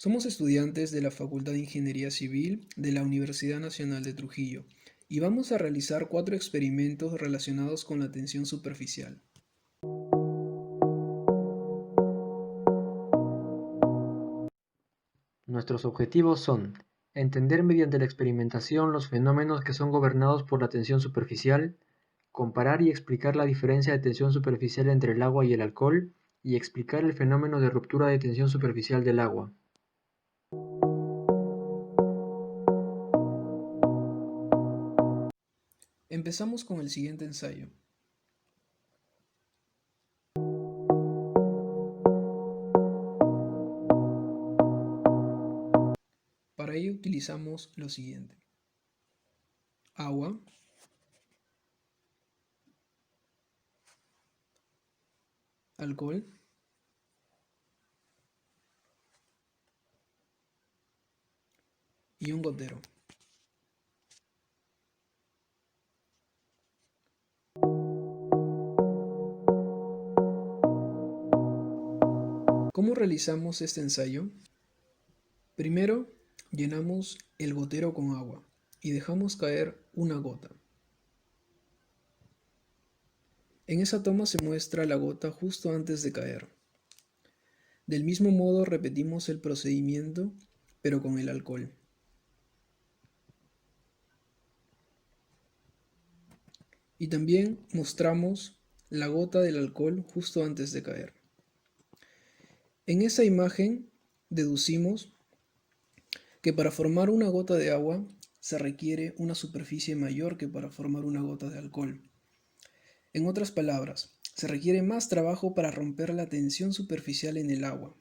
Somos estudiantes de la Facultad de Ingeniería Civil de la Universidad Nacional de Trujillo y vamos a realizar 4 experimentos relacionados con la tensión superficial. Nuestros objetivos son entender mediante la experimentación los fenómenos que son gobernados por la tensión superficial, comparar y explicar la diferencia de tensión superficial entre el agua y el alcohol, y explicar el fenómeno de ruptura de tensión superficial del agua. Empezamos con el siguiente ensayo. Para ello utilizamos lo siguiente: agua, alcohol y un gotero. ¿Cómo realizamos este ensayo? Primero, llenamos el gotero con agua y dejamos caer una gota. En esa toma se muestra la gota justo antes de caer. Del mismo modo repetimos el procedimiento, pero con el alcohol. Y también mostramos la gota del alcohol justo antes de caer. En esa imagen deducimos que para formar una gota de agua se requiere una superficie mayor que para formar una gota de alcohol. En otras palabras, se requiere más trabajo para romper la tensión superficial en el agua.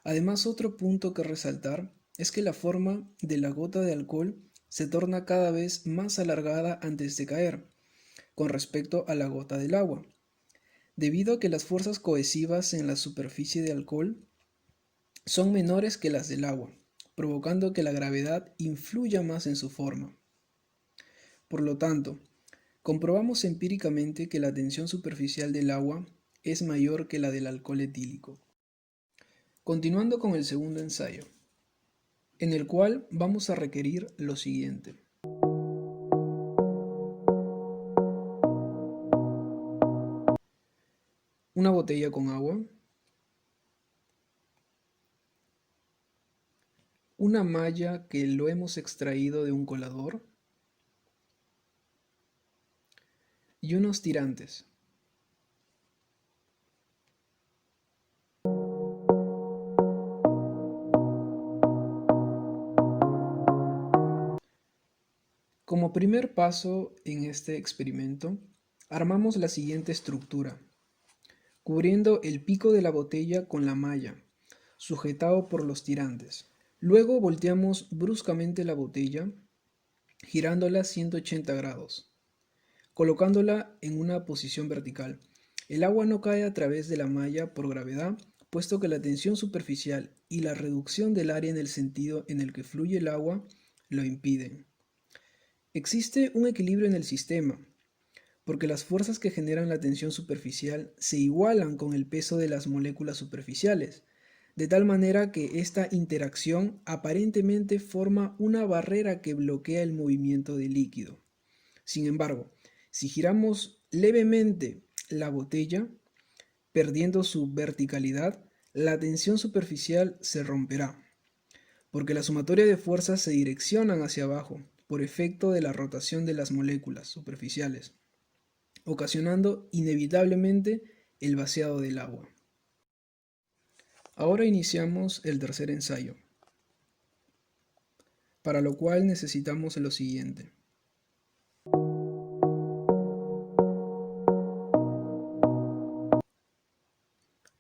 Además, otro punto que resaltar es que la forma de la gota de alcohol se torna cada vez más alargada antes de caer, con respecto a la gota del agua, debido a que las fuerzas cohesivas en la superficie de alcohol son menores que las del agua, provocando que la gravedad influya más en su forma. Por lo tanto, comprobamos empíricamente que la tensión superficial del agua es mayor que la del alcohol etílico. Continuando con el segundo ensayo, en el cual vamos a requerir lo siguiente: una botella con agua, una malla que lo hemos extraído de un colador y unos tirantes. Como primer paso en este experimento, armamos la siguiente estructura, cubriendo el pico de la botella con la malla, sujetado por los tirantes. Luego volteamos bruscamente la botella, girándola 180 grados, colocándola en una posición vertical. El agua no cae a través de la malla por gravedad, puesto que la tensión superficial y la reducción del área en el sentido en el que fluye el agua lo impiden. Existe un equilibrio en el sistema, porque las fuerzas que generan la tensión superficial se igualan con el peso de las moléculas superficiales, de tal manera que esta interacción aparentemente forma una barrera que bloquea el movimiento del líquido. Sin embargo, si giramos levemente la botella, perdiendo su verticalidad, la tensión superficial se romperá, porque la sumatoria de fuerzas se direccionan hacia abajo por efecto de la rotación de las moléculas superficiales, ocasionando inevitablemente el vaciado del agua. Ahora iniciamos el tercer ensayo, para lo cual necesitamos lo siguiente: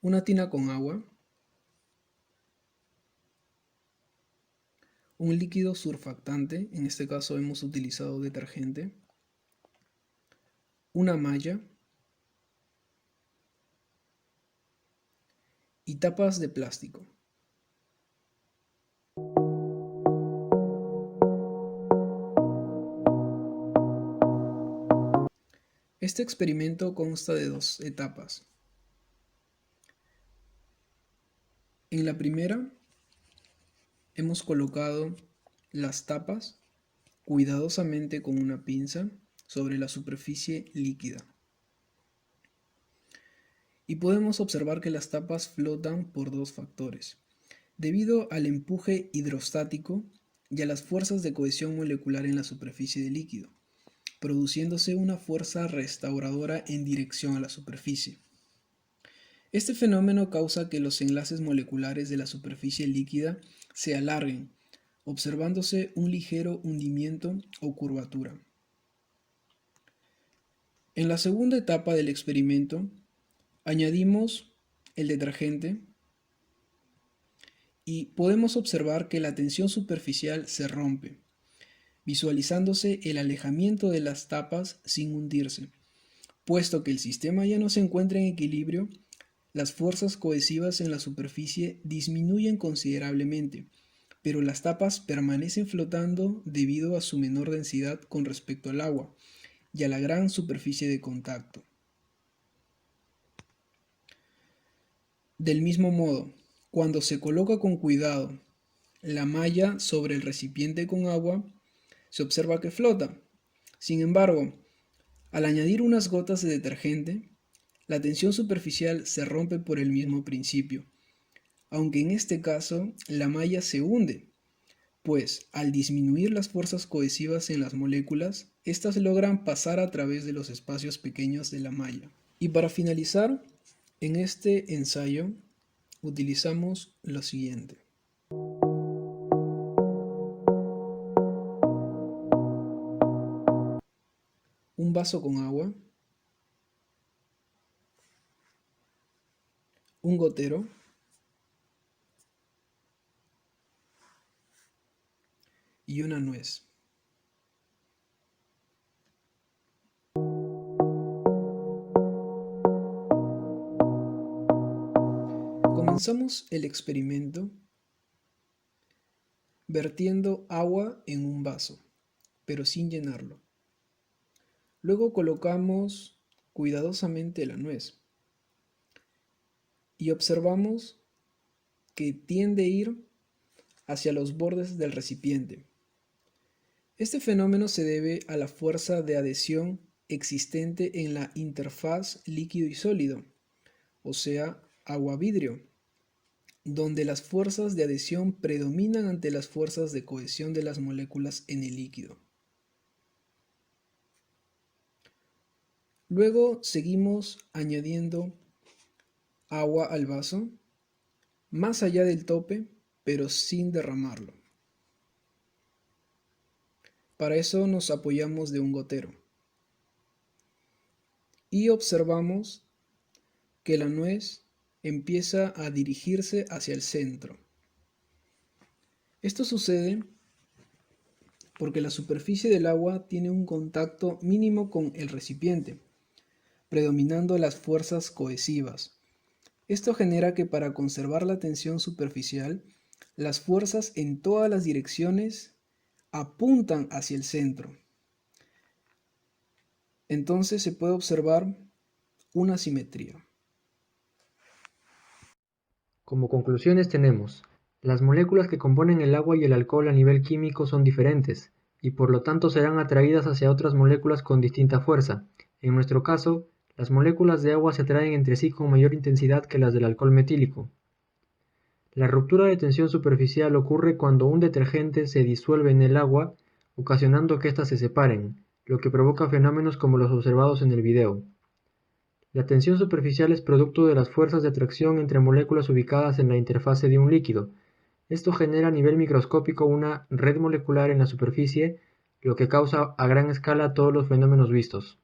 una tina con agua, un líquido surfactante, en este caso hemos utilizado detergente, una malla y tapas de plástico. Este experimento consta de 2 etapas. En la primera, hemos colocado las tapas cuidadosamente con una pinza sobre la superficie líquida. Y podemos observar que las tapas flotan por dos factores. Debido al empuje hidrostático y a las fuerzas de cohesión molecular en la superficie del líquido, produciéndose una fuerza restauradora en dirección a la superficie. Este fenómeno causa que los enlaces moleculares de la superficie líquida se alarguen, observándose un ligero hundimiento o curvatura. En la segunda etapa del experimento, añadimos el detergente y podemos observar que la tensión superficial se rompe, visualizándose el alejamiento de las tapas sin hundirse. Puesto que el sistema ya no se encuentra en equilibrio, las fuerzas cohesivas en la superficie disminuyen considerablemente, pero las tapas permanecen flotando debido a su menor densidad con respecto al agua y a la gran superficie de contacto. Del mismo modo, cuando se coloca con cuidado la malla sobre el recipiente con agua, se observa que flota. Sin embargo, al añadir unas gotas de detergente, la tensión superficial se rompe por el mismo principio, aunque en este caso la malla se hunde, pues al disminuir las fuerzas cohesivas en las moléculas, éstas logran pasar a través de los espacios pequeños de la malla. Y para finalizar, en este ensayo utilizamos lo siguiente. Un vaso con agua, un gotero, y una nuez. Comenzamos el experimento vertiendo agua en un vaso, pero sin llenarlo. Luego colocamos cuidadosamente la nuez y observamos que tiende a ir hacia los bordes del recipiente. Este fenómeno se debe a la fuerza de adhesión existente en la interfaz líquido y sólido, o sea, agua-vidrio, donde las fuerzas de adhesión predominan ante las fuerzas de cohesión de las moléculas en el líquido. Luego seguimos añadiendo agua al vaso, más allá del tope, pero sin derramarlo. Para eso nos apoyamos de un gotero. Y observamos que la nuez empieza a dirigirse hacia el centro. Esto sucede porque la superficie del agua tiene un contacto mínimo con el recipiente, predominando las fuerzas cohesivas. Esto genera que para conservar la tensión superficial, las fuerzas en todas las direcciones apuntan hacia el centro. Entonces se puede observar una simetría. Como conclusiones tenemos: las moléculas que componen el agua y el alcohol a nivel químico son diferentes, y por lo tanto serán atraídas hacia otras moléculas con distinta fuerza. En nuestro caso, las moléculas de agua se atraen entre sí con mayor intensidad que las del alcohol metílico. La ruptura de tensión superficial ocurre cuando un detergente se disuelve en el agua, ocasionando que éstas se separen, lo que provoca fenómenos como los observados en el video. La tensión superficial es producto de las fuerzas de atracción entre moléculas ubicadas en la interfase de un líquido. Esto genera a nivel microscópico una red molecular en la superficie, lo que causa a gran escala todos los fenómenos vistos.